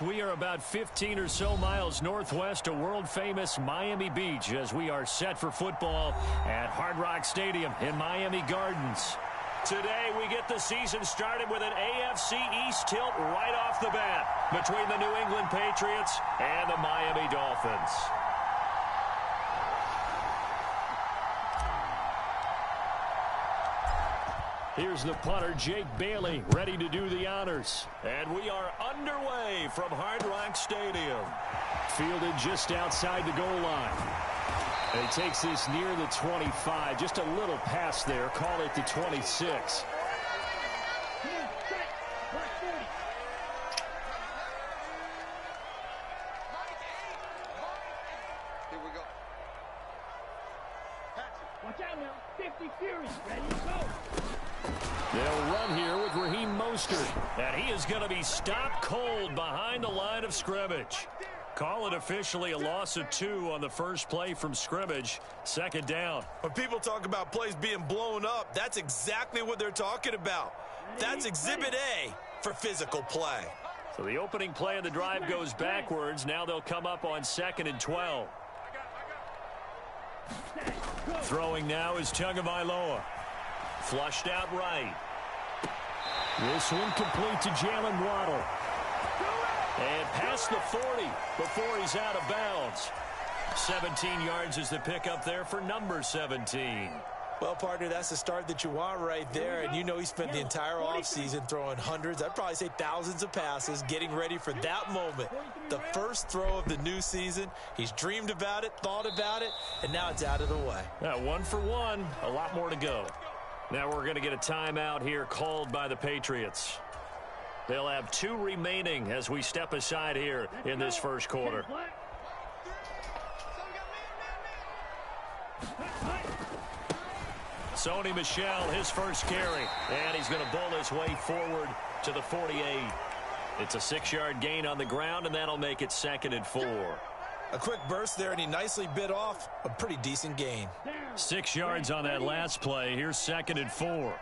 We are about 15 or so miles northwest of world-famous Miami Beach as we are set for football at Hard Rock Stadium in Miami Gardens. Today, we get the season started with an AFC East tilt right off the bat between the New England Patriots and the Miami Dolphins. Here's the punter, Jake Bailey, ready to do the honors. And we are underway from Hard Rock Stadium. Fielded just outside the goal line. And he takes this near the 25. Just a little pass there. Call it the 26. Here we go. Watch out now. 50 Fury. Ready to go. They'll run here with Raheem Mostert. And he is going to be stopped cold behind the line of scrimmage. Call it officially a loss of 2 on the first play from scrimmage. Second down. When people talk about plays being blown up, that's exactly what they're talking about. That's Exhibit A for physical play. So the opening play of the drive goes backwards. Now they'll come up on 2nd and 12. Throwing now is Tagovailoa. Flushed out right. This one complete to Jalen Waddle. And past the 40 before he's out of bounds. 17 yards is the pickup there for number 17. Well, partner, that's the start that you want right there. And you know he spent the entire offseason throwing hundreds, I'd probably say thousands of passes, getting ready for that moment. The first throw of the new season. He's dreamed about it, thought about it, and now it's out of the way. 1 for 1, a lot more to go. Now we're going to get a timeout here called by the Patriots. They'll have 2 remaining as we step aside here in this first quarter. Sony Michel, his first carry. And he's going to bowl his way forward to the 48. It's a 6-yard gain on the ground, and that'll make it 2nd and 4. A quick burst there, and he nicely bit off a pretty decent gain. 6 yards on that last play. Here's 2nd and 4.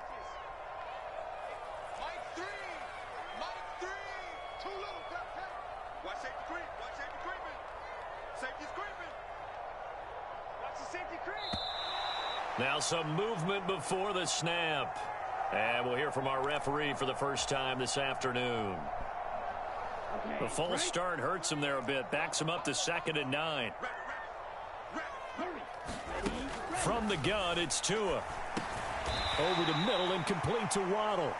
Now some movement before the snap. And we'll hear from our referee for the first time this afternoon. The false start hurts him there a bit. Backs him up to 2nd and 9. From the gun, it's Tua. Over the middle and complete to Waddle.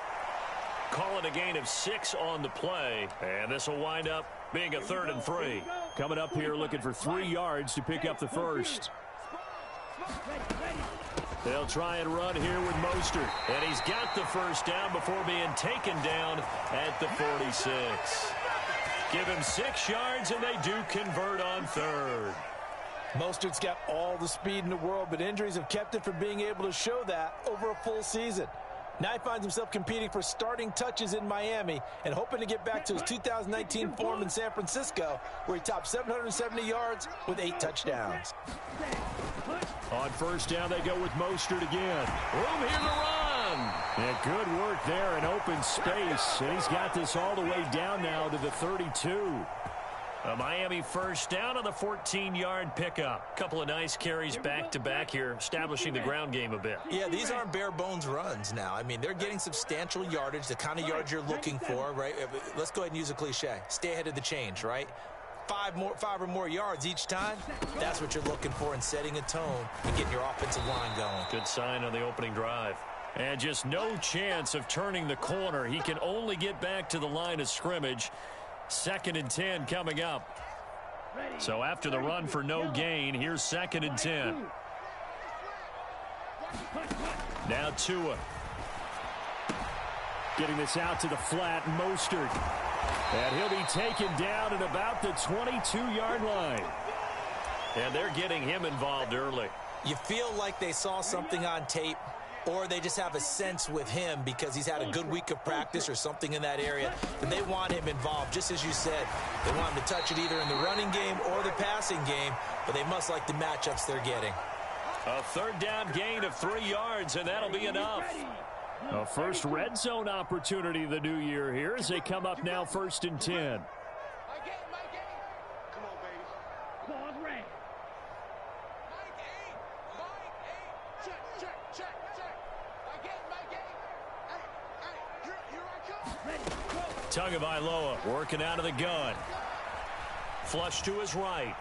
Call it a gain of 6 on the play. And this will wind up being a 3rd and 3. Coming up here looking for 3 yards to pick up the first. They'll try and run here with Mostert. And he's got the first down before being taken down at the 46. Give him 6 yards, and they do convert on 3rd. Mostert's got all the speed in the world, but injuries have kept him from being able to show that over a full season. Now he finds himself competing for starting touches in Miami and hoping to get back to his 2019 form in San Francisco, where he topped 770 yards with 8 touchdowns. On first down, they go with Mostert again. Room here to run. And good work there in open space. And he's got this all the way down now to the 32. A Miami first down on the 14-yard pickup. Couple of nice carries back-to-back here, establishing the ground game a bit. Yeah, these aren't bare-bones runs now. I mean, they're getting substantial yardage, the kind of yards you're looking for, right? Let's go ahead and use a cliche. Stay ahead of the change, right? 5 or more yards each time, that's what you're looking for in setting a tone and getting your offensive line going. Good sign on the opening drive. And just no chance of turning the corner. He can only get back to the line of scrimmage. 2nd and 10 coming up. So after the run for no gain, here's 2nd and 10. Now Tua. Getting this out to the flat, Mostert. And he'll be taken down at about the 22-yard line. And they're getting him involved early. You feel like they saw something on tape, or they just have a sense with him because he's had a good week of practice or something in that area, that they want him involved. Just as you said, they want him to touch it either in the running game or the passing game, but they must like the matchups they're getting. A 3rd down gain of 3 yards, and that'll be enough. A first red zone opportunity the new year here as they come up now 1st and 10. Tagovailoa working out of the gun. Flush to his right.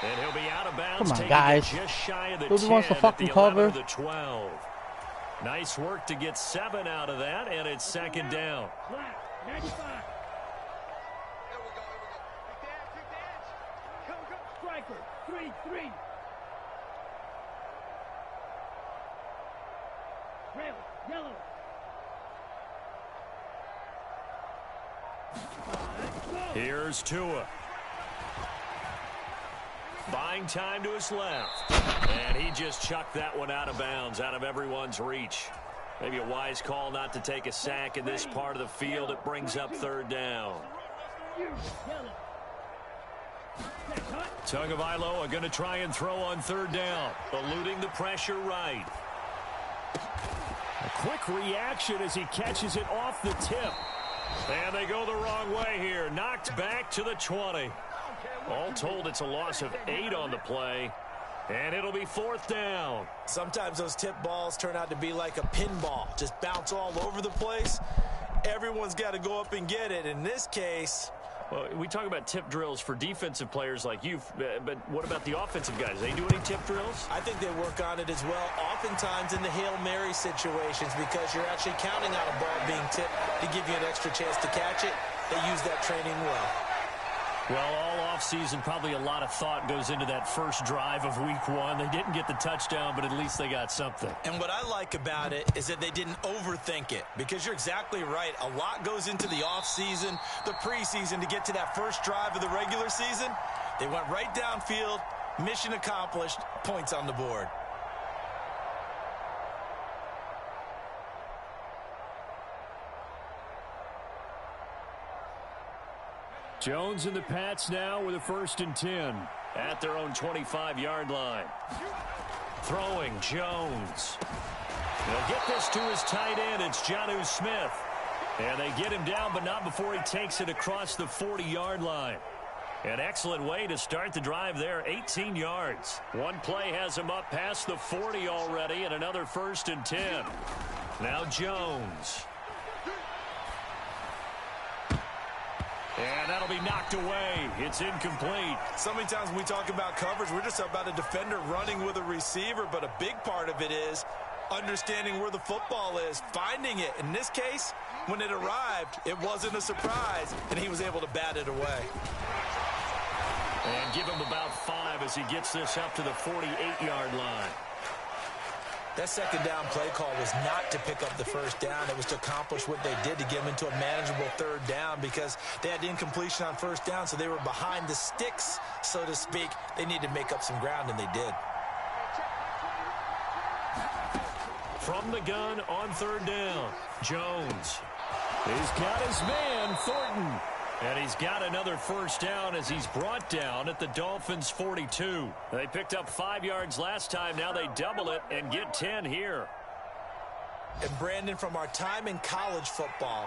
And he'll be out of bounds. Come on, guys. Just shy of the Nobody wants to 10 fucking at the 11 cover. of the 12. Nice work to get 7 out of that, and it's second down. Black, 95. Striker, 3-3. Red, yellow. Here's Tua. Buying time to his left. And he just chucked that one out of bounds, out of everyone's reach. Maybe a wise call not to take a sack in this part of the field. It brings up third down. Tagovailoa going to try and throw on third down. Eluding the pressure right. A quick reaction as he catches it off the tip. And they go the wrong way here. Knocked back to the 20. All told, it's a loss of 8 on the play. And it'll be fourth down. Sometimes those tip balls turn out to be like a pinball. Just bounce all over the place. Everyone's got to go up and get it. In this case... Well, we talk about tip drills for defensive players like you, but what about the offensive guys? They do any tip drills? I think they work on it as well, oftentimes in the Hail Mary situations, because you're actually counting on a ball being tipped to give you an extra chance to catch it. They use that training well. Well, all offseason, probably a lot of thought goes into that first drive of week 1. They didn't get the touchdown, but at least they got something. And what I like about it is that they didn't overthink it, because you're exactly right. A lot goes into the offseason, the preseason to get to that first drive of the regular season. They went right downfield, mission accomplished, points on the board. Jones and the Pats now with a 1st and 10 at their own 25-yard line. Throwing Jones. They'll get this to his tight end. It's Jonnu Smith. And they get him down, but not before he takes it across the 40-yard line. An excellent way to start the drive there, 18 yards. One play has him up past the 40 already, and another 1st and 10. Now Jones. And that'll be knocked away. It's incomplete. So many times when we talk about coverage, we're just about a defender running with a receiver, but a big part of it is understanding where the football is, finding it. In this case, when it arrived, it wasn't a surprise, and he was able to bat it away. And give him about 5 as he gets this up to the 48-yard line. That second down play call was not to pick up the first down. It was to accomplish what they did to get them into a manageable third down, because they had incompletion on first down, so they were behind the sticks, so to speak. They needed to make up some ground, and they did. From the gun on third down, Jones. He's got his man, Thornton. And he's got another first down as he's brought down at the Dolphins' 42. They picked up 5 yards last time. Now they double it and get 10 here. And Brandon, from our time in college football,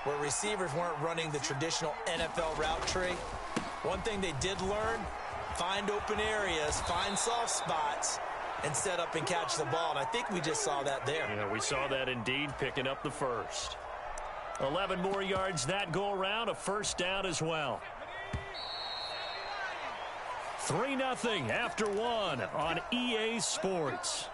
where receivers weren't running the traditional NFL route tree, one thing they did learn, find open areas, find soft spots, and set up and catch the ball. And I think we just saw that there. Yeah, we saw that indeed, picking up the first. 11 more yards that go around, a first down as well. 3-0 after 1 on EA Sports.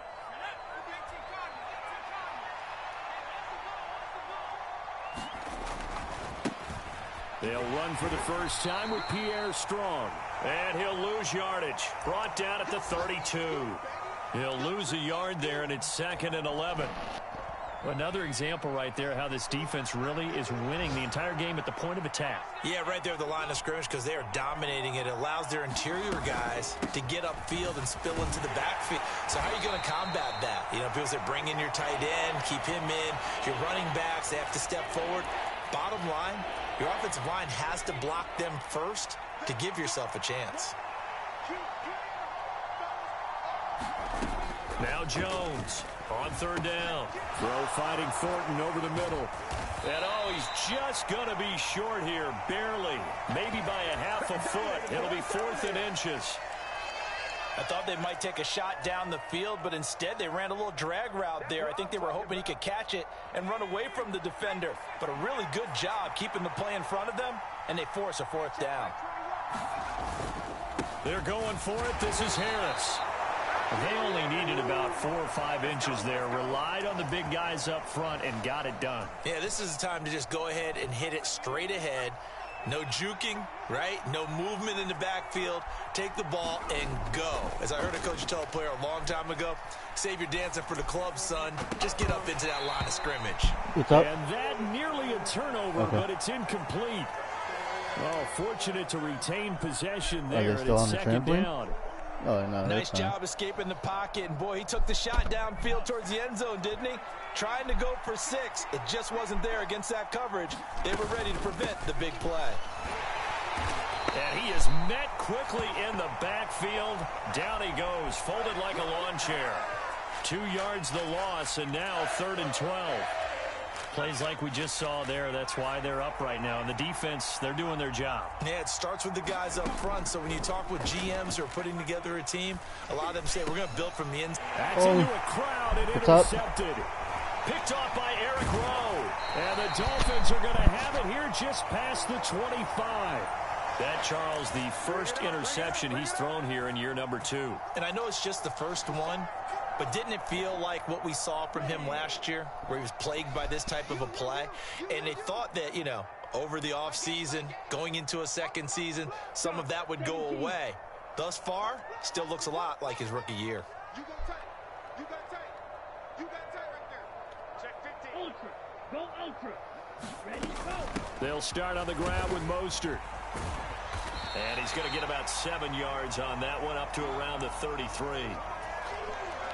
They'll run for the first time with Pierre Strong. And he'll lose yardage. Brought down at the 32. He'll lose a yard there, and it's 2nd and 11. Another example right there how this defense really is winning the entire game at the point of attack. Yeah, right there at the line of scrimmage, because they are dominating it. It allows their interior guys to get upfield and spill into the backfield. So how are you going to combat that? You know, people say bring in your tight end, keep him in. Your running backs, they have to step forward. Bottom line, your offensive line has to block them first to give yourself a chance. Now Jones on third down. Throw fighting Thornton over the middle. And oh, he's just going to be short here, barely. Maybe by a half a foot. It'll be 4th and inches. I thought they might take a shot down the field, but instead they ran a little drag route there. I think they were hoping he could catch it and run away from the defender. But a really good job keeping the play in front of them, and they force a 4th down. They're going for it. This is Harris. They only needed about 4 or 5 inches there. Relied on the big guys up front and got it done. Yeah, this is the time to just go ahead and hit it straight ahead. No juking, right? No movement in the backfield. Take the ball and go. As I heard a coach tell a player a long time ago, save your dancing for the club, son. Just get up into that line of scrimmage. What's up? And that nearly a turnover, but it's incomplete. Oh, fortunate to retain possession there. Are they still on the 2nd trampoline? down. Oh, no, Nice job escaping the pocket. And, boy, he took the shot downfield towards the end zone, didn't he? Trying to go for 6. It just wasn't there against that coverage. They were ready to prevent the big play. And he is met quickly in the backfield. Down he goes, folded like a lawn chair. 2 yards the loss, and now 3rd and 12. Plays like we just saw there. That's why they're up right now. And the defense, they're doing their job. Yeah, it starts with the guys up front. So when you talk with GMs who are putting together a team, a lot of them say, we're going to build from the inside. That's into a crowd and intercepted. Picked off by Eric Rowe. And the Dolphins are going to have it here just past the 25. That, Charles, the first interception he's thrown here in year number 2. And I know it's just the first one, but didn't it feel like what we saw from him last year, where he was plagued by this type of a play? And they thought that, you know, over the offseason, going into a 2nd season, some of that would go away. Thus far, still looks a lot like his rookie year. You go tight. You got tight. You got tight right there. Check 15. Ultra. Go ultra. Ready, go. They'll start on the ground with Mostert. And he's going to get about 7 yards on that one, up to around the 33.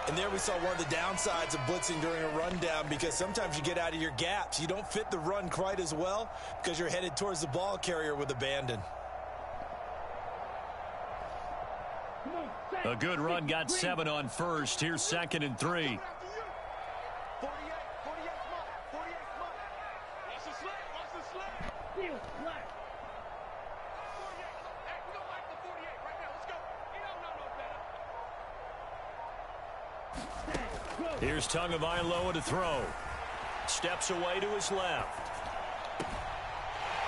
And there we saw one of the downsides of blitzing during a rundown, because sometimes you get out of your gaps. You don't fit the run quite as well because you're headed towards the ball carrier with abandon. A good run, got 7 on first. Here's 2nd and 3. Here's Tagovailoa to throw. Steps away to his left.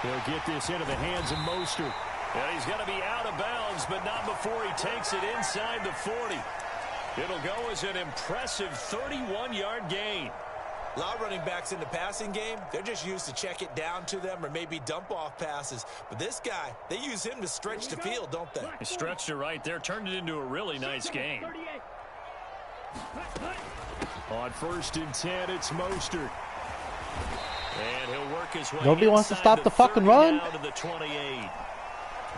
He'll get this into the hands of Mostert. And he's going to be out of bounds, but not before he takes it inside the 40. It'll go as an impressive 31-yard gain. A lot of running backs in the passing game, they're just used to check it down to them or maybe dump off passes. But this guy, they use him to stretch the field, don't they? He stretched it right there, turned it into a really nice game. On 1st and 10, it's Mostert. And he'll work his way. Nobody wants to stop the fucking run. Down to the 28.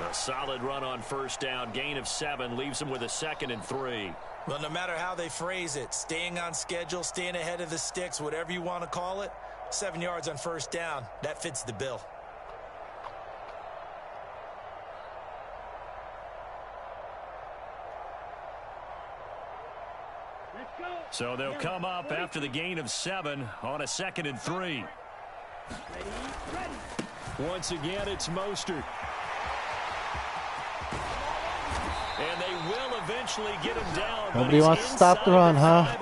A solid run on 1st down. Gain of 7 leaves him with a 2nd and 3. Well, no matter how they phrase it, staying on schedule, staying ahead of the sticks, whatever you want to call it, 7 yards on 1st down, that fits the bill. So they'll come up after the gain of 7 on a 2nd and 3. Once again, it's Mostert. And they will eventually get him down. Nobody wants to stop the run, huh?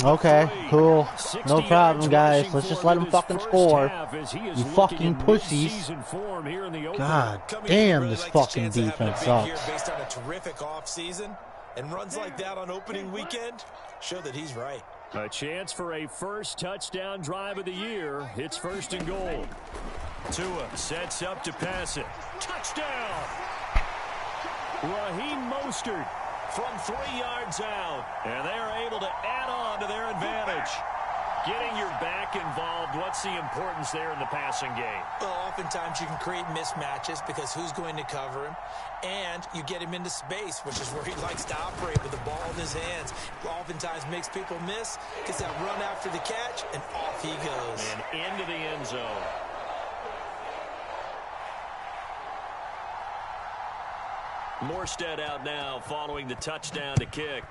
Okay, cool. No problem, guys. Let's just let him fucking score. You fucking pussies. God damn, this fucking defense sucks. Based on a terrific off-season, and runs like that on opening weekend show that he's right. A chance for a first touchdown drive of the year. It's 1st and goal. Tua sets up to pass it. Touchdown! Raheem Mostert from 3 yards out. And they are able to add on to their advantage. Getting your back involved, what's the importance there in the passing game? Well, oftentimes you can create mismatches because who's going to cover him? And you get him into space, which is where he likes to operate with the ball in his hands. Oftentimes makes people miss, gets that run after the catch, and off he goes. And into the end zone. Morstead out now following the touchdown to kick.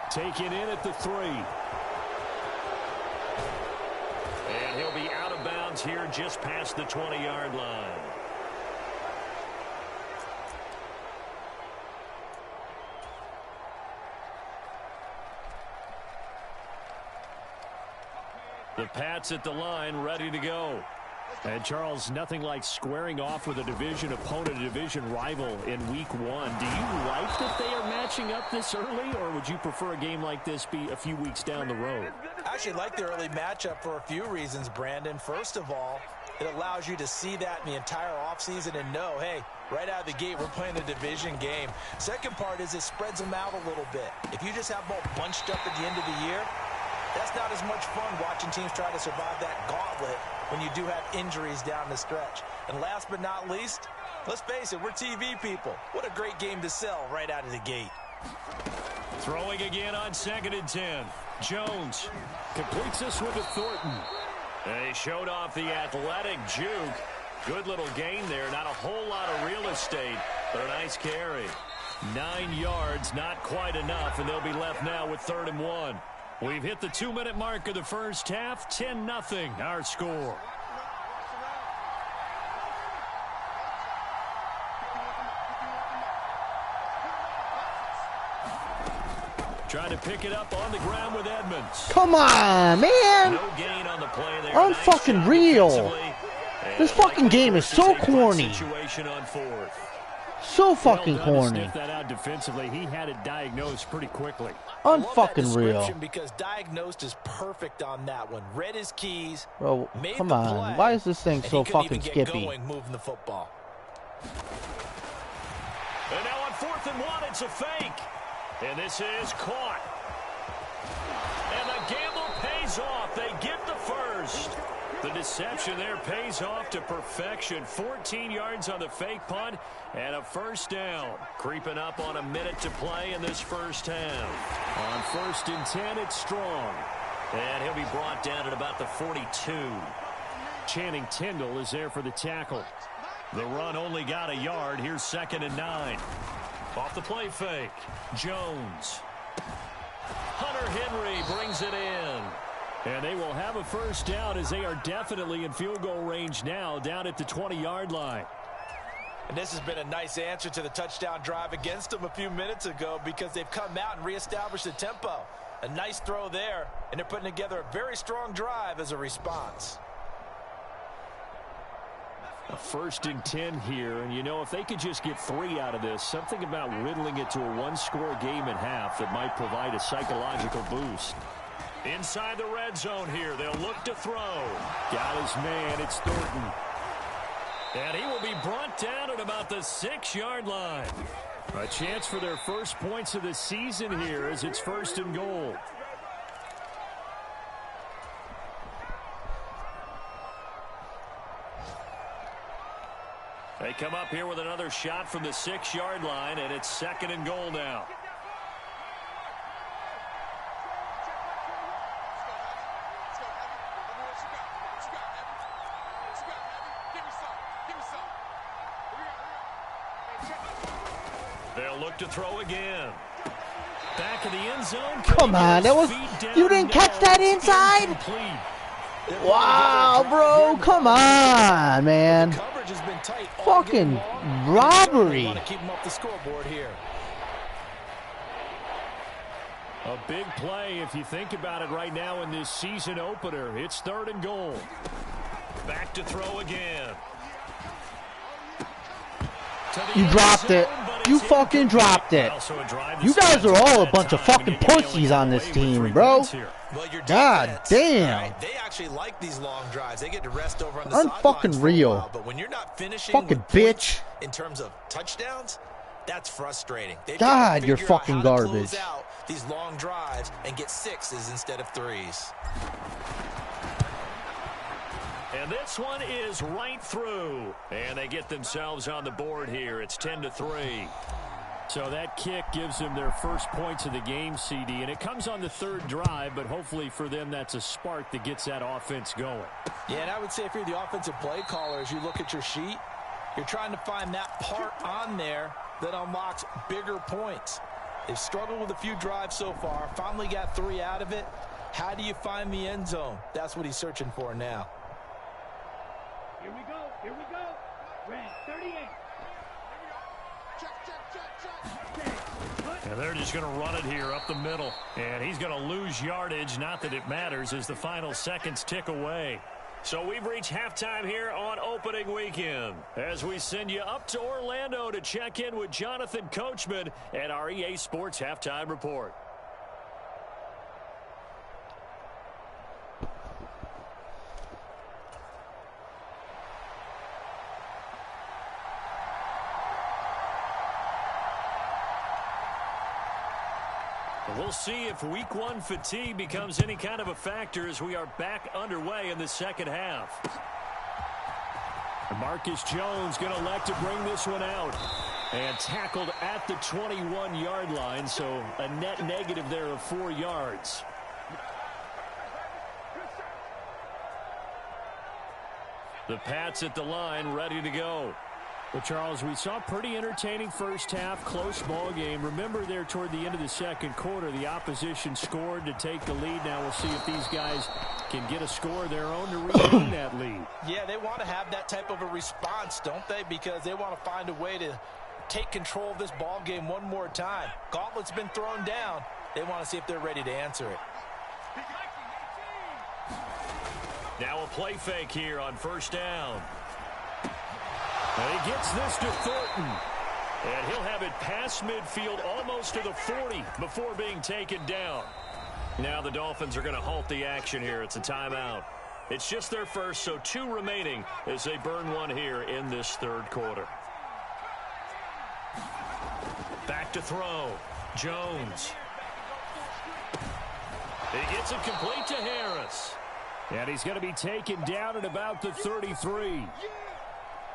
Taken in at the 3. And he'll be out of bounds here just past the 20-yard line. The Pats at the line, ready to go. And, Charles, nothing like squaring off with a division opponent, a division rival in Week 1. Do you like that they are matching up this early, or would you prefer a game like this be a few weeks down the road? I actually like the early matchup for a few reasons, Brandon. First of all, it allows you to see that in the entire offseason and know, hey, right out of the gate, we're playing a division game. Second part is it spreads them out a little bit. If you just have them all bunched up at the end of the year, that's not as much fun watching teams try to survive that gauntlet when you do have injuries down the stretch. And last but not least, let's face it, we're TV people. What a great game to sell right out of the gate. Throwing again on 2nd and 10. Jones completes this one to Thornton. And he showed off the athletic juke. Good little gain there. Not a whole lot of real estate, but a nice carry. 9 yards, not quite enough, and they'll be left now with 3rd and 1. We've hit the 2-minute mark of the first half. 10-0 our score. Trying to pick it up on the ground with Edmonds. Come on, man. No gain on the play there. Unfucking real. This fucking game is so corny. Situation on 4th. So fucking corny. Sniff that out defensively. He had it diagnosed pretty quickly. Unfucking real. Because diagnosed is perfect on that one. Read his keys. Bro, come on. Why is this thing so fucking skippy? Moving the football. And now on 4th and 1, it's a fake. And this is caught. And the gamble pays off. They get the first. The deception there pays off to perfection. 14 yards on the fake punt and a first down. Creeping up on a minute to play in this first half. On 1st and 10, it's Strong. And he'll be brought down at about the 42. Channing Tindall is there for the tackle. The run only got a yard. Here's 2nd and 9. Off the play fake. Jones. Hunter Henry brings it in. And they will have a first down as they are definitely in field goal range now, down at the 20-yard line. And this has been a nice answer to the touchdown drive against them a few minutes ago because they've come out and reestablished the tempo. A nice throw there, and they're putting together a very strong drive as a response. A 1st and 10 here, and you know, if they could just get 3 out of this, something about whittling it to a one-score game at half that might provide a psychological boost. Inside the red zone here, they'll look to throw. Got his man, it's Thornton. And he will be brought down at about the 6-yard line. A chance for their first points of the season here as it's 1st and goal. They come up here with another shot from the 6-yard line, and it's 2nd and goal now. They'll look to throw again. Back of the end zone. Come on, that was... You didn't catch that inside? Wow, bro, come on, man. Fucking robbery. Keep them off the scoreboard here. A big play if you think about it right now in this season opener. It's 3rd and goal. Back to throw again. You dropped it. You fucking dropped it. You guys are all a bunch of fucking pussies on this team, bro. God damn. They actually like these long drives. They get to rest over on the unfucking real. But when you're not finishing fucking bitch in terms of touchdowns, that's frustrating. God, you're fucking garbage. Out these long drives and get 6s instead of 3s. And this one is right through. And they get themselves on the board here. It's 10-3. So that kick gives them their first points of the game, CD. And it comes on the 3rd drive, but hopefully for them that's a spark that gets that offense going. Yeah, and I would say if you're the offensive play caller, as you look at your sheet, you're trying to find that part on there that unlocks bigger points. They've struggled with a few drives so far. Finally got 3 out of it. How do you find the end zone? That's what he's searching for now. Here we go. Here we go. Red 38. Check. And they're just going to run it here up the middle. And he's going to lose yardage. Not that it matters as the final seconds tick away. So we've reached halftime here on opening weekend as we send you up to Orlando to check in with Jonathan Coachman and our EA Sports Halftime Report. We'll see if week one fatigue becomes any kind of a factor as we are back underway in the second half. Marcus Jones going to elect to bring this one out. And tackled at the 21-yard line, so a net negative there of 4 yards. The Pats at the line ready to go. Well, Charles, we saw a pretty entertaining first half, close ball game. Remember there toward the end of the second quarter, the opposition scored to take the lead. Now we'll see if these guys can get a score of their own to regain that lead. Yeah, they want to have that type of a response, don't they? Because they want to find a way to take control of this ball game one more time. Gauntlet's been thrown down. They want to see if they're ready to answer it. Now a play fake here on first down. And he gets this to Thornton. And he'll have it past midfield almost to the 40 before being taken down. Now the Dolphins are going to halt the action here. It's a timeout. It's just their first, so 2 remaining as they burn one here in this third quarter. Back to throw. Jones. He gets it complete to Harris. And he's going to be taken down at about the 33.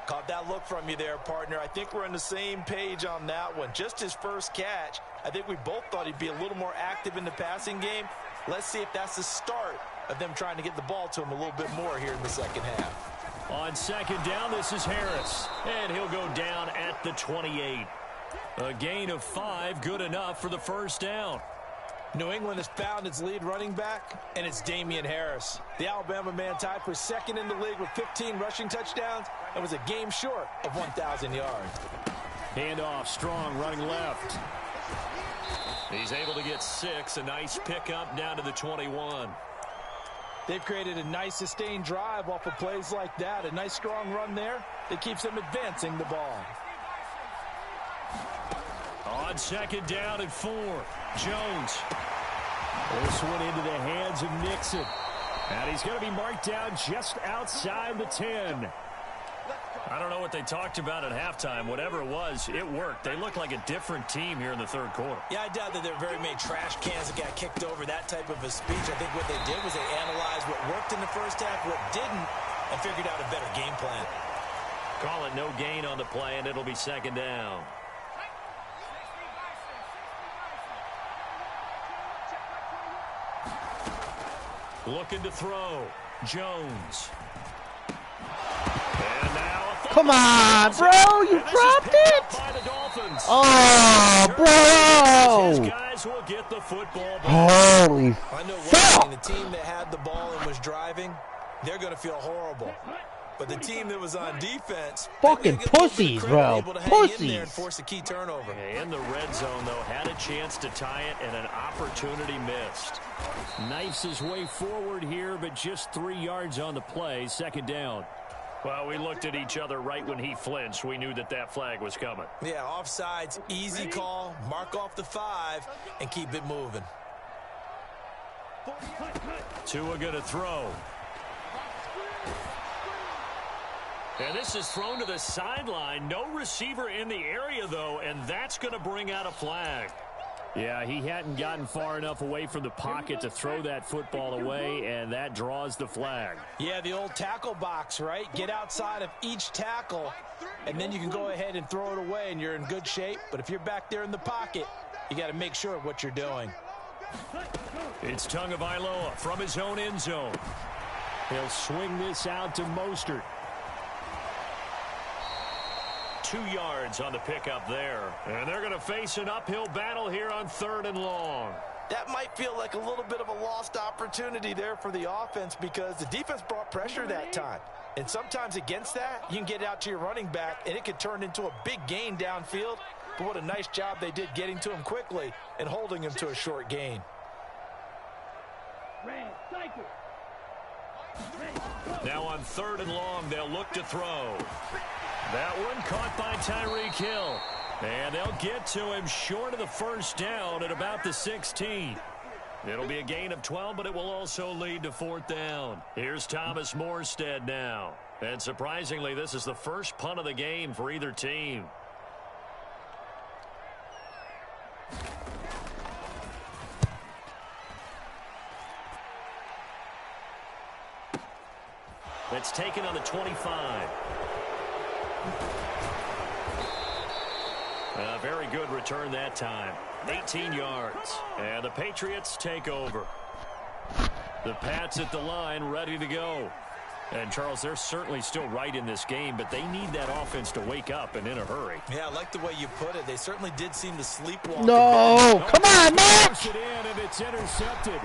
Caught that look from you there, partner. I think we're on the same page on that one. Just his first catch. I think we both thought he'd be a little more active in the passing game. Let's see if that's the start of them trying to get the ball to him a little bit more here in the second half. On second down, this is Harris. And he'll go down at the 28. A gain of 5, good enough for the first down. New England has found its lead running back, and it's Damian Harris. The Alabama man tied for second in the league with 15 rushing touchdowns and was a game short of 1,000 yards. Handoff, Strong running left. He's able to get 6, a nice pickup down to the 21. They've created a nice sustained drive off of plays like that. A nice strong run there that keeps them advancing the ball. On second down and 4, Jones. This one into the hands of Nixon. And he's going to be marked down just outside the 10. I don't know what they talked about at halftime. Whatever it was, it worked. They look like a different team here in the third quarter. Yeah, I doubt that there are very many trash cans that got kicked over, that type of a speech. I think what they did was they analyzed what worked in the first half, what didn't, and figured out a better game plan. Call it no gain on the play, and it'll be second down. Looking to throw. Jones. And now come on, bro. You dropped it. Oh, bro. His guys will get the football back. Holy fuck. The team that had the ball and was driving, they're going to feel horrible. But the team that was on defense, fucking pussies, bro. Pussies. And force a key turnover. In the red zone, though, had a chance to tie it and an opportunity missed. Knifes his way forward here, but just 3 yards on the play. Second down. Well, we looked at each other right when he flinched. We knew that that flag was coming. Yeah, offsides, easy call. Mark off the 5 and keep it moving. Tua going to throw. And this is thrown to the sideline. No receiver in the area, though, and that's going to bring out a flag. Yeah, he hadn't gotten far enough away from the pocket to throw that football away, and that draws the flag. Yeah, the old tackle box, right? Get outside of each tackle, and then you can go ahead and throw it away, and you're in good shape. But if you're back there in the pocket, you got to make sure of what you're doing. It's Tagovailoa from his own end zone. He'll swing this out to Mostert. 2 yards on the pickup there. And they're going to face an uphill battle here on 3rd and long. That might feel like a little bit of a lost opportunity there for the offense because the defense brought pressure that time. And sometimes against that, you can get out to your running back, and it could turn into a big gain downfield. but what a nice job they did getting to him quickly and holding him to a short gain. Now on 3rd and long, they'll look to throw. That one caught by Tyreek Hill. And they'll get to him short of the first down at about the 16. It'll be a gain of 12, but it will also lead to 4th down. Here's Thomas Morstead now. And surprisingly, this is the first punt of the game for either team. It's taken on the 25. A very good return that time. 18 yards. And the Patriots take over. The Pats at the line ready to go. And, Charles, they're certainly still right in this game, but they need that offense to wake up and in a hurry. Yeah, I like the way you put it. They certainly did seem to sleepwalk. No, come on, Max! It in and it's intercepted.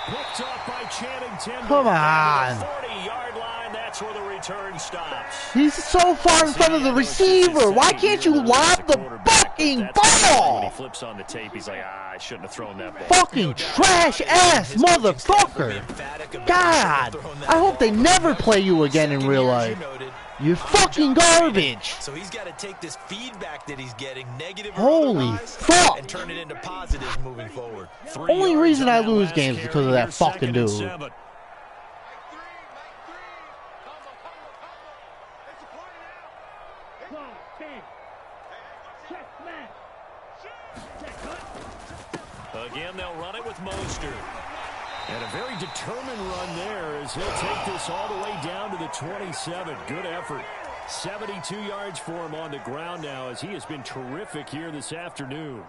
Picked off by Channing Tindall. Come on. 40-yard line, that's where the return stops. He's so far in front of the receiver. Why can't you lob the fucking ball? When he flips on the tape, he's like, I shouldn't have thrown that ball. Fucking trash-ass motherfucker. God, I hope they never play you again in real life. You're fucking garbage. So he's got to take this feedback that he's getting, negative or Holy otherwise, fuck. and turn it into positives moving forward. Only reason I lose games is because of that fucking dude. Again, they'll run it with Mostert. And a very determined run there as he'll take this all the way down to the 27. Good effort. 72 yards for him on the ground now as he has been terrific here this afternoon.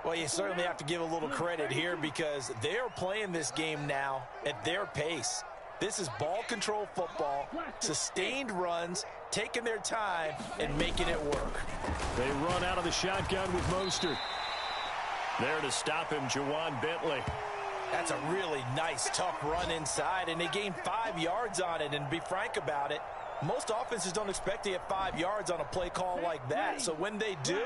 Well, you certainly have to give a little credit here because they are playing this game now at their pace. This is ball control football, sustained runs, taking their time, and making it work. They run out of the shotgun with Mostert. There to stop him, Juwan Bentley. That's a really nice, tough run inside, and they gained 5 yards on it. And to be frank about it, most offenses don't expect to get 5 yards on a play call like that. So when they do,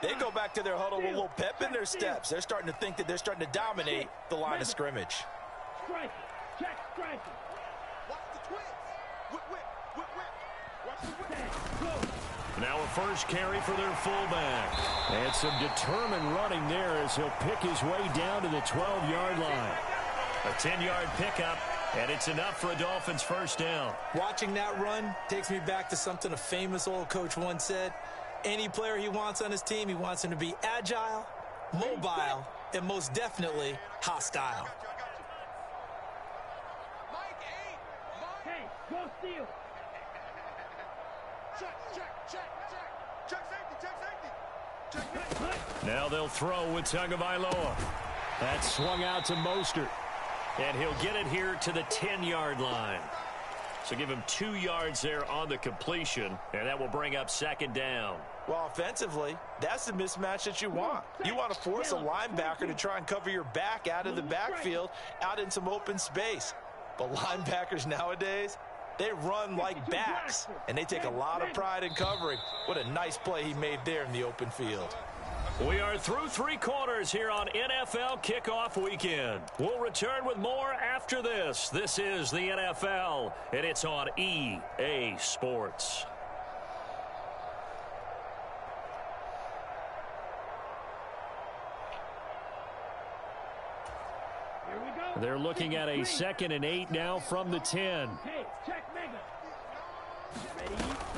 they go back to their huddle with a little pep in their steps. They're starting to think that they're starting to dominate the line of scrimmage. Strike. Check strike. Watch the twins. Whip, whip, whip, whip. Watch the whip. Now a first carry for their fullback. And some determined running there as he'll pick his way down to the 12-yard line. A 10-yard pickup, and it's enough for a Dolphins first down. Watching that run takes me back to something a famous old coach once said. Any player he wants on his team, he wants him to be agile, mobile, and most definitely hostile. Hey, go steal. Check safety. Now they'll throw with Tagovailoa. That swung out to Mostert. And he'll get it here to the 10-yard line. So give him 2 yards there on the completion, and that will bring up second down. Well, offensively, that's the mismatch that you want. You want to force a linebacker to try and cover your back out of the backfield, out in some open space. But linebackers nowadays, they run like backs, and they take a lot of pride in covering. What a nice play he made there in the open field. We are through 3 quarters here on NFL Kickoff Weekend. We'll return with more after this. This is the NFL, and it's on EA Sports. Here we go. They're looking at a 2nd and 8 now from the 10. Hey, check mega.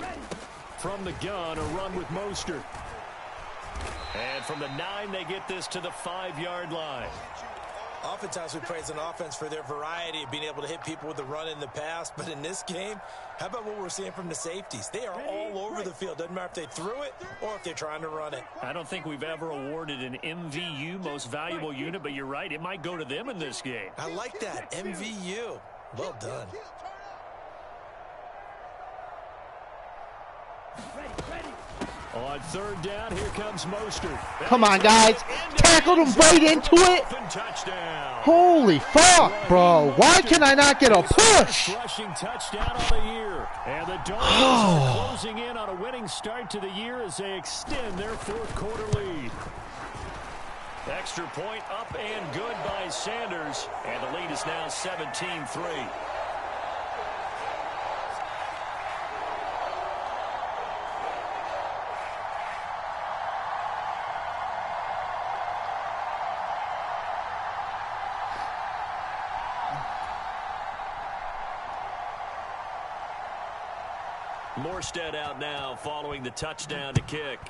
Ready. From the gun, a run with Mostert. And from the 9, they get this to the 5-yard line. Oftentimes we praise an offense for their variety of being able to hit people with the run in the past. But in this game, how about what we're seeing from the safeties? They are all over the field. Doesn't matter if they threw it or if they're trying to run it. I don't think we've ever awarded an MVU, most valuable unit, but you're right, it might go to them in this game. I like that, MVU. Well done. Ready. On third down, here comes Mostert. Come on, guys. Tackled him right into it. Holy fuck, bro. Why can I not get a push? Rushing touchdown on the year. And the Dolphins are closing in on a winning start to the year as they extend their fourth quarter lead. Extra point up and good by Sanders. And the lead is now 17-3. Morstead out now following the touchdown to kick.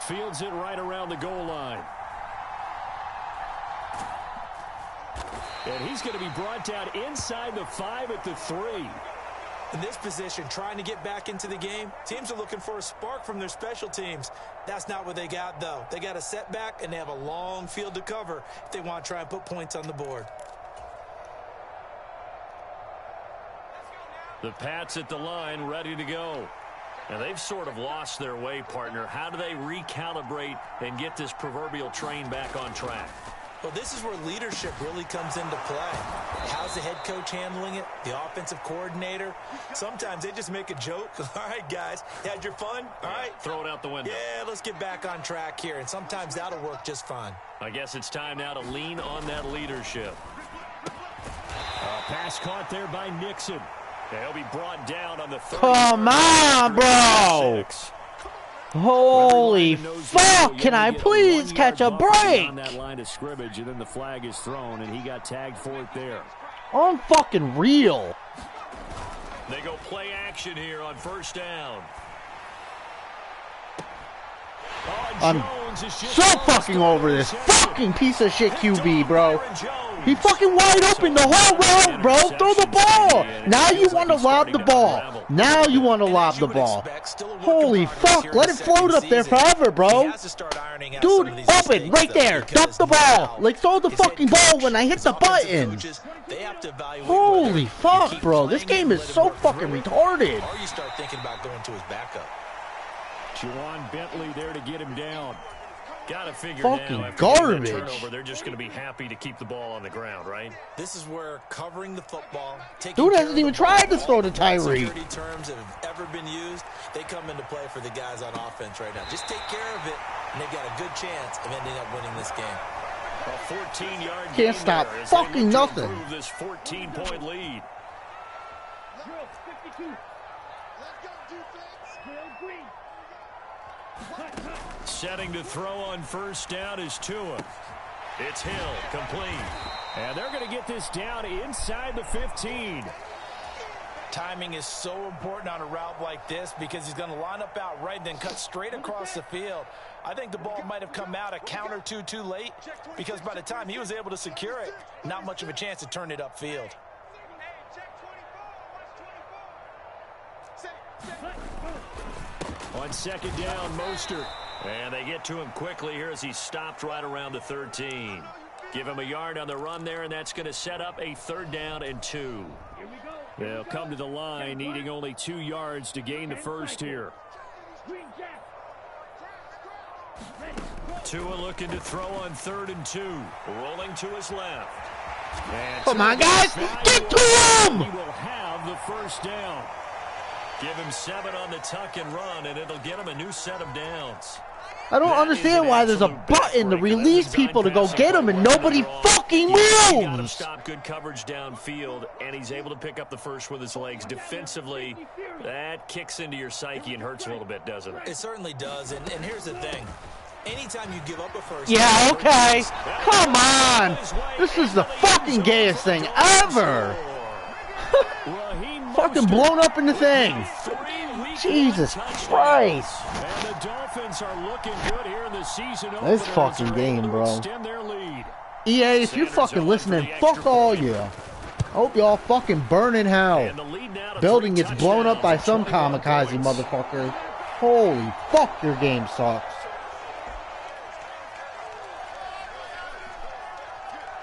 Fields it right around the goal line. And he's going to be brought down inside the 5 at the 3. In this position, trying to get back into the game, teams are looking for a spark from their special teams. That's not what they got, though. They got a setback, and they have a long field to cover if they want to try and put points on the board. The Pats at the line, ready to go. And they've sort of lost their way, partner. How do they recalibrate and get this proverbial train back on track? Well, this is where leadership really comes into play. How's the head coach handling it? The offensive coordinator? Sometimes they just make a joke. All right, guys, had your fun? All right. Throw it out the window. Yeah, let's get back on track here. And sometimes that'll work just fine. I guess it's time now to lean on that leadership. Pass caught there by Nixon. He'll be brought down on the 30. Come on, bro. Holy fuck. Can I please catch a break? On that line of scrimmage, and then the flag is thrown, and he got tagged for it there. Unfucking real. They go play action here on first down. I'm so fucking over this fucking piece of shit QB, bro. He fucking wide open the whole route, bro. Throw the ball. Now you want to lob the ball. Now you want to lob the ball. Holy fuck. Let it float up there forever, bro. Dude, open, right there. Dump the ball. Like, throw the fucking ball when I hit the button. Holy fuck, bro. This game is so fucking retarded. Or you start thinking about going to his backup. Juwan Bentley there to get him down. Got to figure fucking now, after garbage. that turnover, they're just going to be happy to keep the ball on the ground, right? This is where covering the football, dude hasn't even tried to throw to Tyree. Security terms that have ever been used, they come into play for the guys on offense right now. Just take care of it, and they've got a good chance of ending up winning this game. A 14-yard can't stop fucking nothing. This 14-point lead. Setting to throw on first down is Tua. It's Hill, complete. And they're going to get this down inside the 15. Timing is so important on a route like this because he's going to line up out right and then cut straight across the field. I think the ball might have come out a count or two too late because by the time he was able to secure it, not much of a chance to turn it upfield. On second down, Mostert. And they get to him quickly here as he stopped right around the 13. Give him a yard on the run there, and that's going to set up a 3rd down and 2. They'll come to the line, needing only 2 yards to gain the first here. Tua looking to throw on 3rd and 2. Rolling to his left. And come on, guys. Get to him. He will have the first down. Give him 7 on the tuck and run, and it'll get him a new set of downs. I don't understand why there's a button to release people to go get him and nobody fucking moves. Stop good coverage downfield, and he's able to pick up the first with his legs. Defensively, that kicks into your psyche and hurts a little bit, doesn't it? It certainly does, and here's the thing. Anytime you give up a first... Yeah, okay. Come on. This is the fucking gayest thing ever. Fucking blown up in the thing. Jesus Christ. And the Dolphins are looking good here in the season. This fucking game, bro. EA, if you're fucking listening, fuck all you. I hope y'all fucking burn in hell. Building gets blown up by some kamikaze motherfucker. Holy fuck, your game sucks.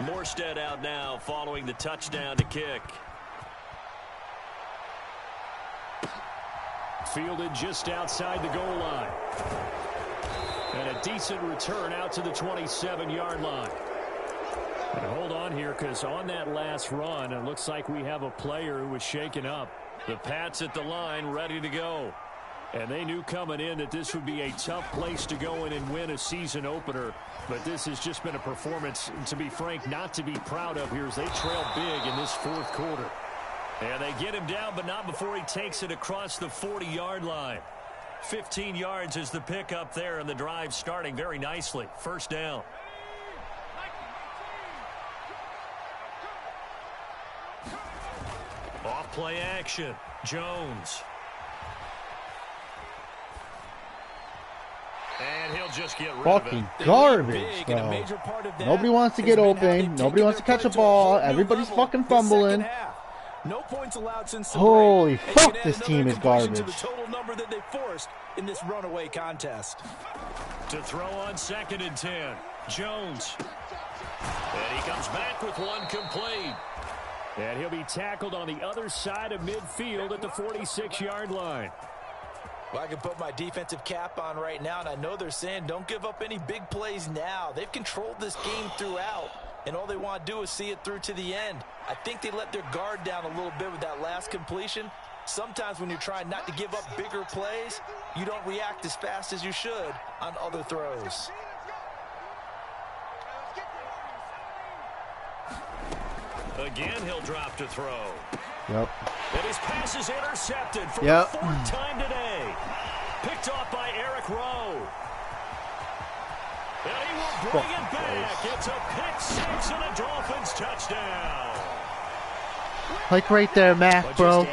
Morstead out now following the touchdown to kick. fielded just outside the goal line. And a decent return out to the 27-yard line. And hold on here, because on that last run, it looks like we have a player who was shaken up. The Pats at the line, ready to go. And they knew coming in that this would be a tough place to go in and win a season opener. But this has just been a performance, to be frank, not to be proud of here as they trail big in this fourth quarter. And they get him down, but not before he takes it across the 40-yard line. 15 yards is the pickup there, and the drive starting very nicely. First down. Off play action. Jones. And he'll just get rid Fucking of it. garbage, bro. Nobody wants to get open. Nobody wants to catch a ball. Everybody's fucking fumbling. No points allowed since the Holy break. fuck, this team is garbage. To the total number that they forced in this runaway contest. To throw on 2nd and 10. Jones. And he comes back with one complete. And he'll be tackled on the other side of midfield at the 46-yard line. Well, I can put my defensive cap on right now, and I know they're saying don't give up any big plays now. They've controlled this game throughout, and all they want to do is see it through to the end. I think they let their guard down a little bit with that last completion. Sometimes when you're trying not to give up bigger plays, you don't react as fast as you should on other throws. Again, he'll drop to throw. Yep. And his pass is intercepted for the 4th time today. Picked off by Eric Rowe. And he will bring it back. It's a pick 6 and a Dolphins touchdown. Like right there, Mac, bro.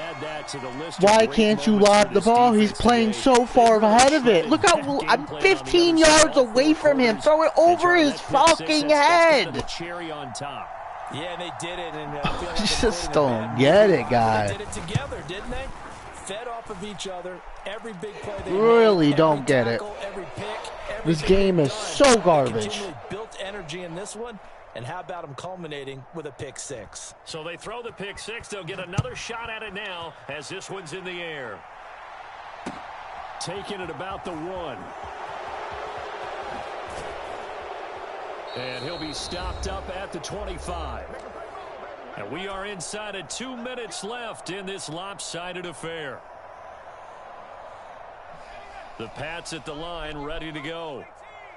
Why can't you lob the ball? He's playing so far ahead of it. Look how I'm 15 yards away from him. Throw it over his fucking head. Cherry on top. Yeah, and they did it. And just don't get it, guy. They did it together, didn't they? Fed off of each other. Every big play they really made, don't get it. Every pick, This game is so garbage. Built energy in this one. And how about them culminating with a pick 6? So they throw the pick 6. They'll get another shot at it now as this one's in the air. Taking it about the 1. And he'll be stopped up at the 25. And we are inside of 2 minutes left in this lopsided affair. The Pats at the line ready to go.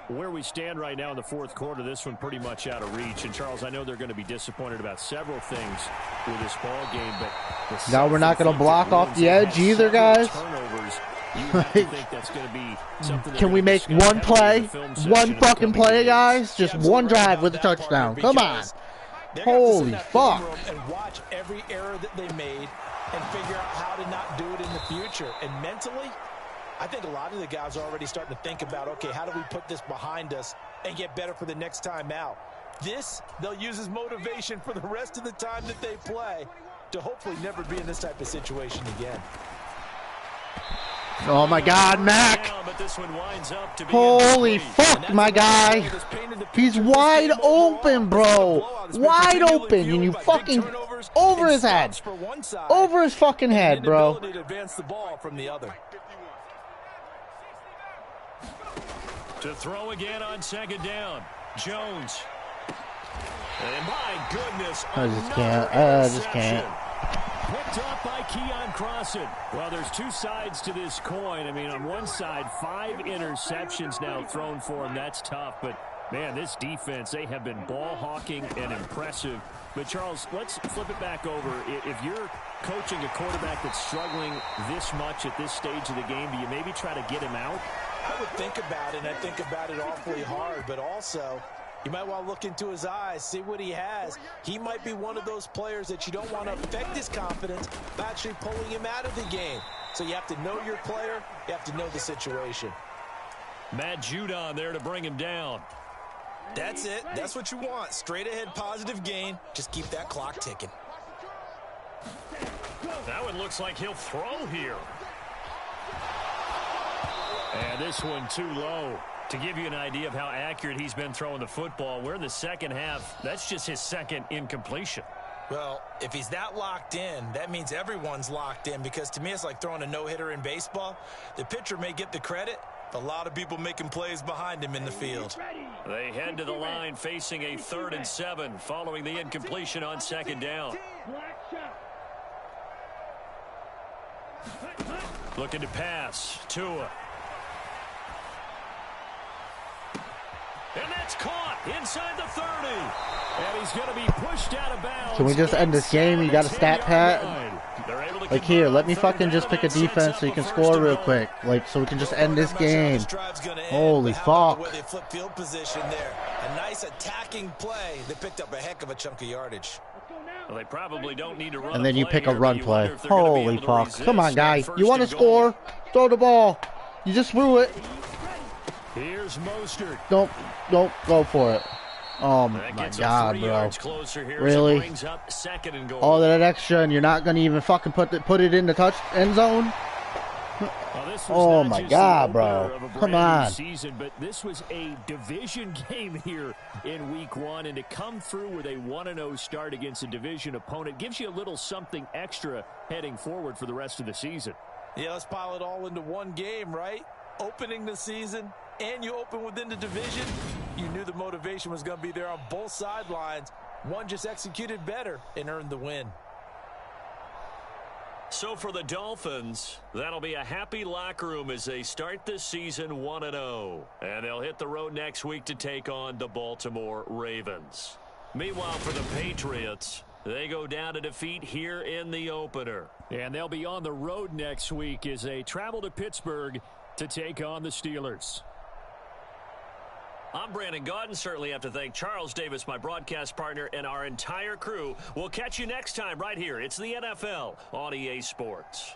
Where we stand right now in the fourth quarter, this one pretty much out of reach. And, Charles, I know they're going to be disappointed about several things with this ball game. But now we're not going to block off the edge either, guys. Can we make one play? One fucking play, guys? Just one drive with a touchdown. Come on. Holy fuck. And watch every error that they made and figure out how to not do it in the future. And mentally, I think a lot of the guys are already starting to think about, okay, how do we put this behind us and get better for the next time out? This, they'll use as motivation for the rest of the time that they play to hopefully never be in this type of situation again. Oh, my God, Mac. Holy fuck, my guy. He's wide open, bro. Wide open. And you fucking over his head. Over his fucking head, bro. To throw again on 2nd down. Jones. And my goodness. I just can't. Picked off by Keon Crossan. Well, there's two sides to this coin. I mean, on one side, 5 interceptions now thrown for him. That's tough. But, man, this defense, they have been ball hawking and impressive. But, Charles, let's flip it back over. If you're coaching a quarterback that's struggling this much at this stage of the game, do you maybe try to get him out? I would think about it, and I think about it awfully hard. But also, you might want to look into his eyes, see what he has. He might be one of those players that you don't want to affect his confidence by actually pulling him out of the game. So you have to know your player. You have to know the situation. Matt Judon there to bring him down. That's it. That's what you want. Straight ahead, positive gain. Just keep that clock ticking. That one looks like he'll throw here. And this one too low. To give you an idea of how accurate he's been throwing the football, we're in the second half. That's just his second incompletion. Well, if he's that locked in, that means everyone's locked in, because to me it's like throwing a no-hitter in baseball. The pitcher may get the credit, but a lot of people making plays behind him in the field. They head to the line facing a 3rd and 7 following the incompletion on 2nd down. Looking to pass. Tua. And that's caught inside the 30. And he's going to be pushed out of bounds. Can we just end this game? You got a stat pad? Like, here, let me fucking just pick a defense so you can score real quick. Like, so we can just end this game. Holy fuck. They flip field position there. A nice attacking play that picked up a heck of a chunk of yardage. Well, they probably don't need to run. And then you pick a here, run play. Holy fuck. Come on, guy. First You want to and goal. score? Throw the ball. You just threw it. Here's Mostert. Don't go for it. Oh my god, bro. Really? All that extra and you're not going to even fucking put it in the touch end zone? Oh my god, bro. Come on. Season, but this was a division game here in week 1, and to come through with a 1-0 start against a division opponent gives you a little something extra heading forward for the rest of the season. Yeah, let's pile it all into one game, right? Opening the season, and you open within the division. You knew the motivation was going to be there on both sidelines. One just executed better and earned the win. So for the Dolphins, that'll be a happy locker room as they start this season 1-0. And they'll hit the road next week to take on the Baltimore Ravens. Meanwhile, for the Patriots, they go down to defeat here in the opener. And they'll be on the road next week as they travel to Pittsburgh to take on the Steelers. I'm Brandon Gaudin. Certainly have to thank Charles Davis, my broadcast partner, and our entire crew. We'll catch you next time right here. It's the NFL on EA Sports.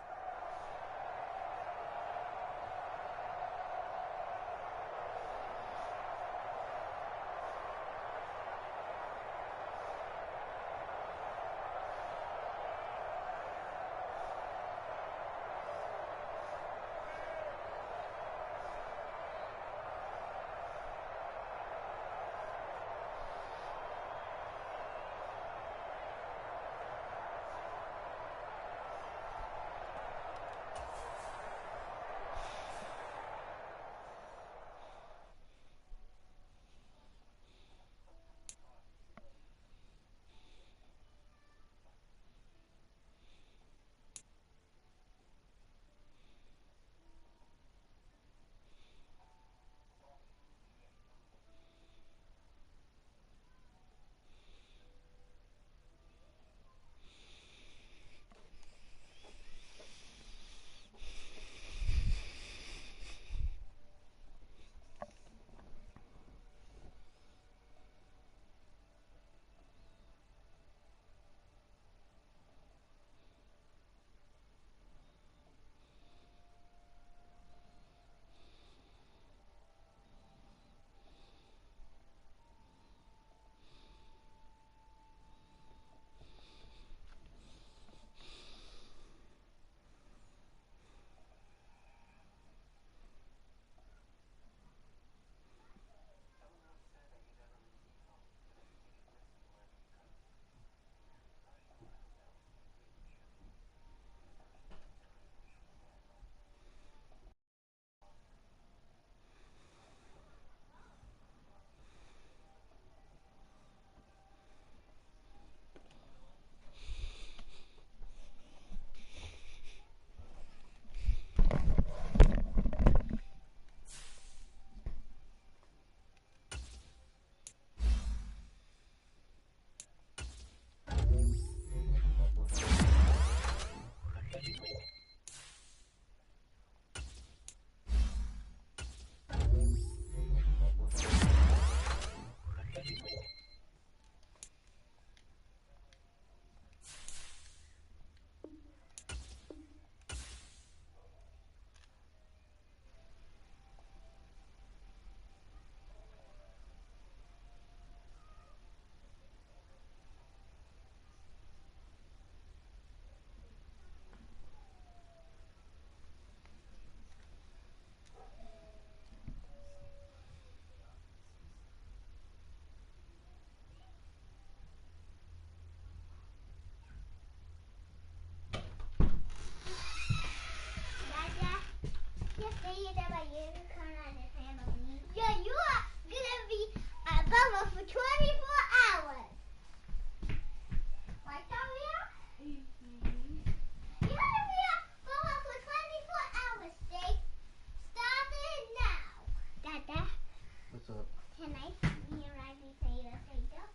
What's up? Tonight, me and Riley play the Play-Doh.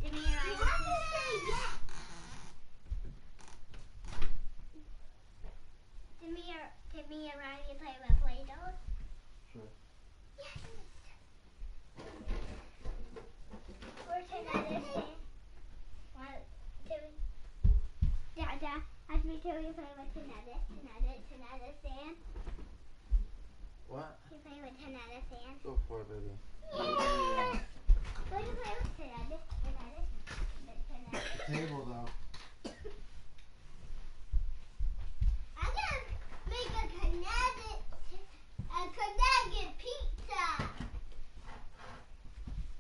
Did me and Riley say yes. Did me and Riley play with Play-Doh? Sure. Yes. Or another thing. Dad, ask me to play with another fan. What? You play with another fan. Go for it, baby. Yeah. Go to play with another. Table though. I'm gonna make a Canadian pizza.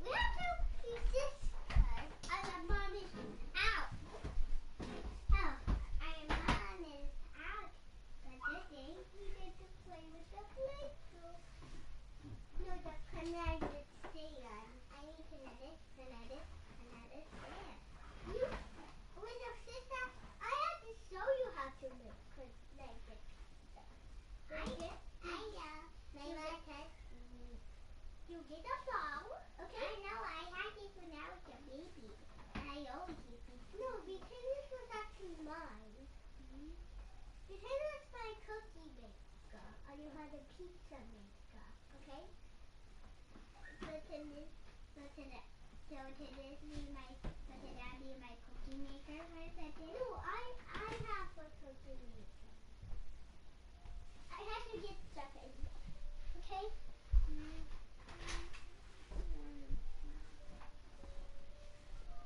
We have to piece this card. And the mom is out. Oh, and mom is out. But today we get to play with the Play-Doh. No, the Canadian stand. I need Canadian stand. You, with your sister, I have to show you how to make Canadian pizza. I know. You get a flour, okay? I know. I had it when I was a baby. And I always eat pizza. No, because this was actually mine. Because it's my cookie maker. And you had a pizza maker, okay? So to this be my cookie maker for a second? No, I have a cookie maker. I have to get stuff in, okay?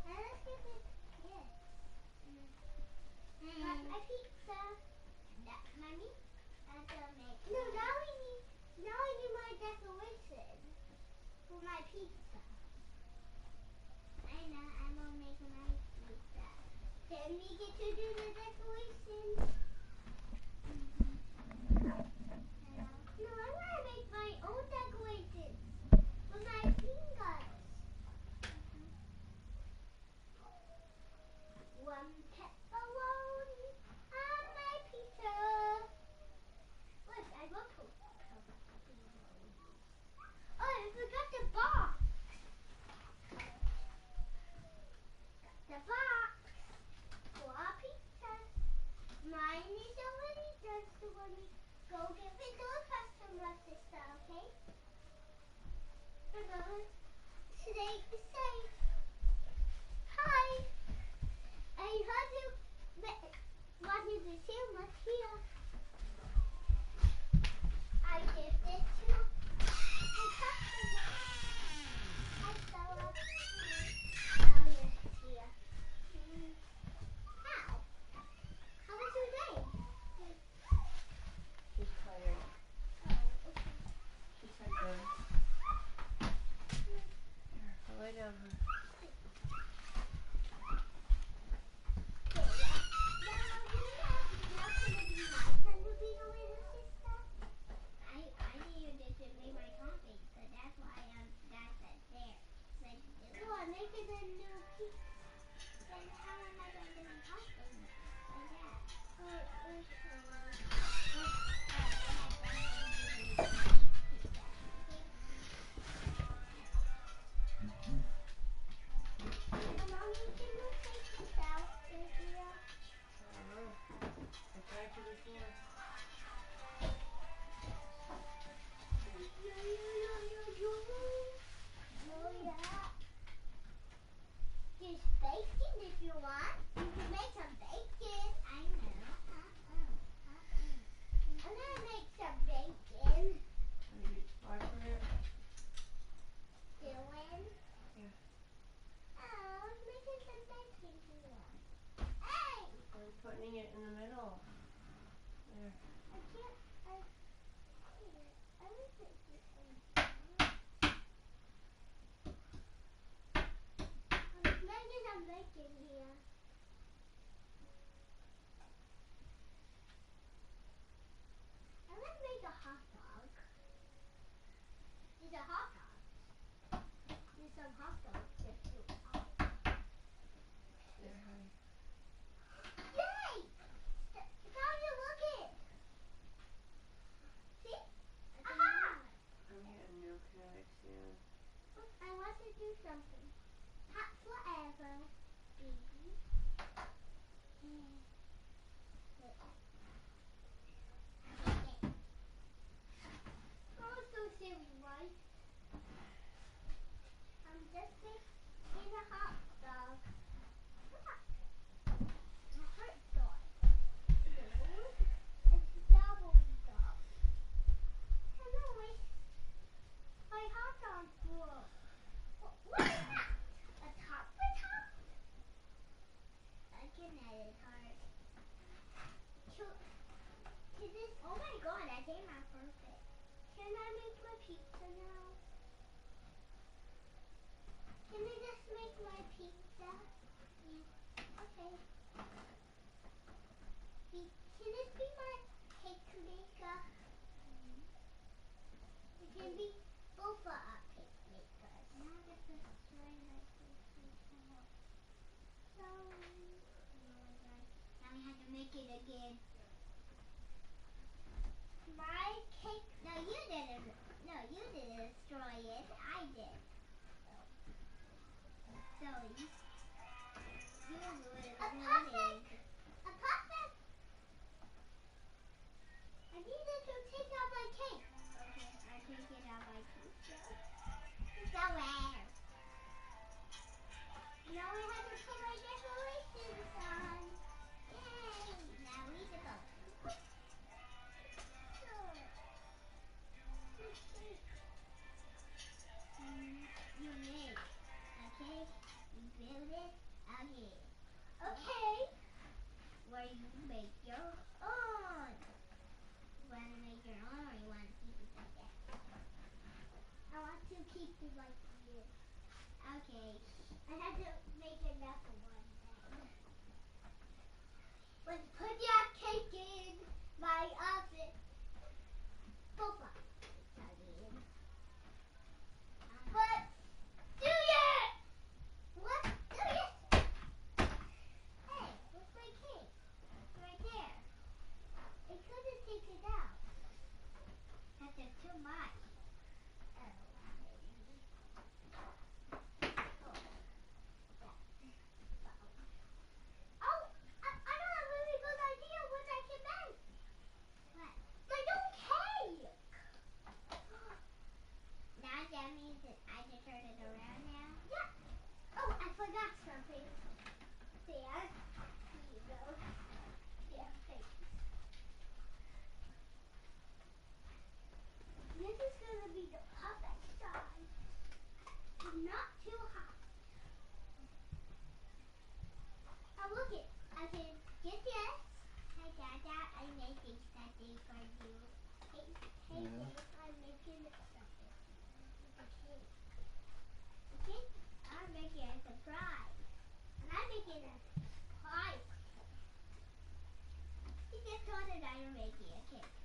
Now let's get this. Yes. That's my pizza. That's mommy. That's a make. No, now I need my decoration for my pizza. I know, I'm gonna make my pizza. Then we get to do the decorations. No, I'm gonna make my own decorations with my fingers. One pepperoni on my pizza. Look, I love pepperoni. Oh, I forgot the box. The box for our pizza. Mine is already done, so when we go give it to a customer, sister, okay? Today is safe. Hi. I heard you wanted to see what's here. I give it to a customer. Hi, Stella. Now you're here. How? How was your day? She's tired. Oh, okay. She's tired. Here, lay down, huh? Making a new piece. Then how am I going to be helping like that? Mom, you can take this out, Cynthia. I don't know. I tried to before. Oh, yeah. There's bacon if you want. You can make some bacon. I know. I'm gonna make some bacon. Maybe watch for it. Dylan? Yeah. Oh, I'm making some bacon here. Hey! I'm putting it in the middle. There. I can't. I will put this one. I'm making some bacon here. I'm gonna make a hot dog. These are hot dogs. There's some hot dogs if you want. There, honey. Yay! How you looking? looking at it hard. To this, oh my god, I came out perfect. Can I make my pizza now? Can I just make my pizza? Yeah. Okay. Can this be my cake maker? It can be both of our cake makers. Now I get to destroy my cake maker. Sorry. Oh my god. Now we have to make it again. My cake. No, you didn't. No, you didn't destroy it. I did. So you ruined. A puppet. A puppet. I needed to take out my cake. Okay, I'm taking out my pizza. Somewhere. Now we have to put our decorations on. Yay! Now we need to go. You make. Okay? You build it. Okay. Okay. Where you make your own. You want to make your own or you want to keep it like that? I want to keep it like this. Okay. I have to make another one then. Let's put your cake in my oven. Both of them. Let's do it! Let's do it! Hey, where's my cake? It's right there. It couldn't take it out. Because there's too much. Oh, maybe. Oh, I know a really good idea what I can make. What? My own cake! Now that means that I can turn it around now? Yeah. Oh, I forgot something. There. Here you go. Yeah, thanks. This is going to be the perfect size. Not too hot. Oh, look it. I can get this. Hi, Dada. I'm making something for you. Hey, Yeah. Dave, I'm making something. It's a cake. Okay? I'm making a surprise. And I'm making a pie. He just told it I'm making a cake.